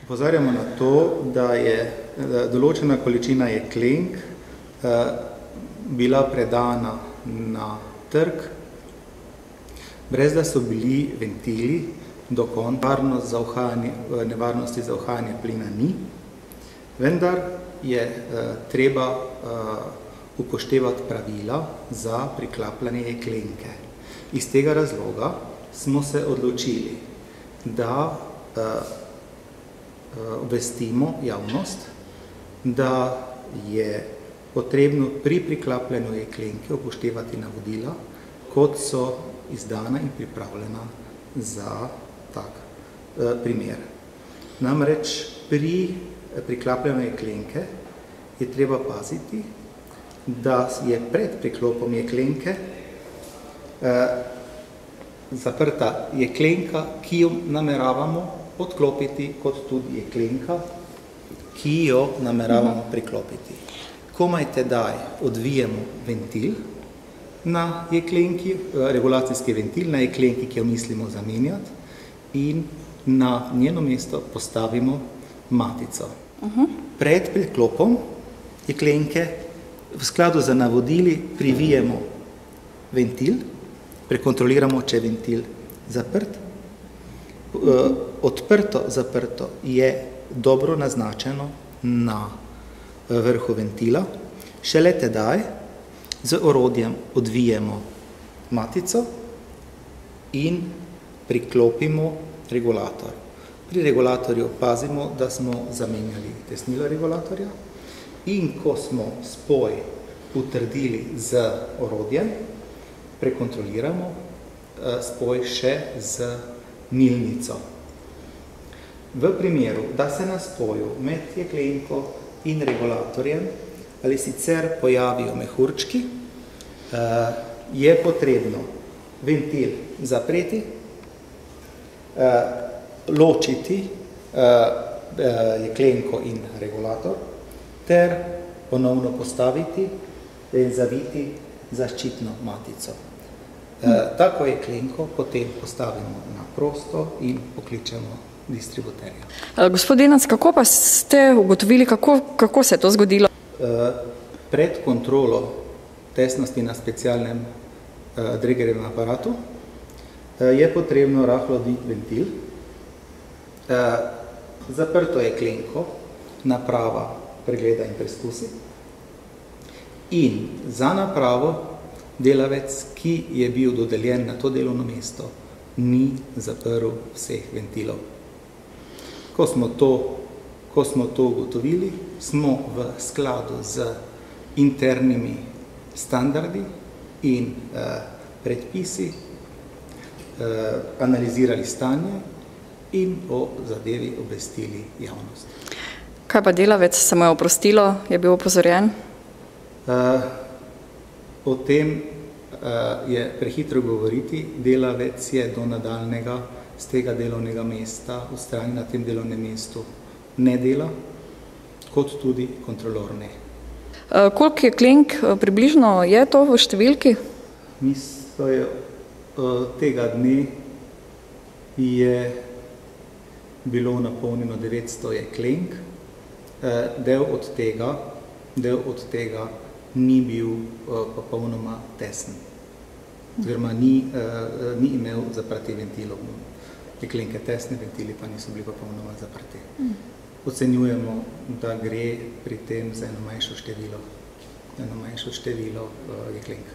Opozarjamo na to, da je določena količina jeklenk bila predana na trg, brez da so bili ventili do konca. Nevarnosti za uhajanje plina ni, vendar je treba upoštevati pravila za priklapljanje jeklenke. Iz tega razloga smo se odločili, da obvestimo javnost, da je potrebno pri priklapljanju jeklenke upoštevati navodila, kot so izdana in pripravljena za tak primer. Namreč pri priklapljanju jeklenke je treba paziti, da je pred priklopom jeklenke zaprta jeklenka, ki jo nameravamo odklopiti, kot tudi jeklenka, ki jo nameravamo priklopiti. Komaj tedaj odvijemo ventil na jeklenki, regulacijski ventil na jeklenki, ki jo mislimo zamenjati, in na njeno mesto postavimo matico. Pred priklopom jeklenke v skladu z navodili privijemo ventil, prekontroliramo, če je ventil zaprt. Odprto, zaprto je dobro naznačeno na vrhu ventila. Šele tedaj z orodjem odvijemo matico in priklopimo regulator. Pri regulatorju pazimo, da smo zamenjali tesnilo regulatorja, in ko smo spoj utrdili z orodjem, prekontroliramo spoj še z milnico. V primeru, da se na spoju med jeklenko in regulatorjem ali sicer pojavijo mehurčki, je potrebno ventil zapreti, ločiti jeklenko in regulator ter ponovno postaviti in zaviti zaščitno matico. Tako jeklenko potem postavimo na prosto in pokličemo distributerja. Gospod Denac, kako pa ste ugotovili, kako se je to zgodilo? Pred kontrolo tesnosti na specialnem Dregerjevem aparatu je potrebno rahlo dvigati ventil, zaprto jeklenko naprava pregleda in preskusi in za napravo delavec, ki je bil dodeljen na to delovno mesto, ni zaprl vseh ventilov. Ko smo to ugotovili, smo v skladu z internimi standardi in predpisi analizirali stanje in o zadevi obvestili javnost. Kaj pa delavec, se mu je oprostilo, je bil opozorjen? O tem je prehitro govoriti. Delavec je do nadaljnjega z tega delovnega mesta vztrajen na tem delovnem mestu ne dela, kot tudi kontrolor ne. Koliko jeklenk približno je to v številki? Mislim, tega dne je bilo napolnjeno 900 jeklenk. Del od tega ni bil popolnoma tesen, oziroma ni imel zaprtih ventilov. Jeklenke tesne, ventili pa niso bili popolnoma zaprti. Ocenjujemo, da gre pri tem za eno manjšo število jeklenk.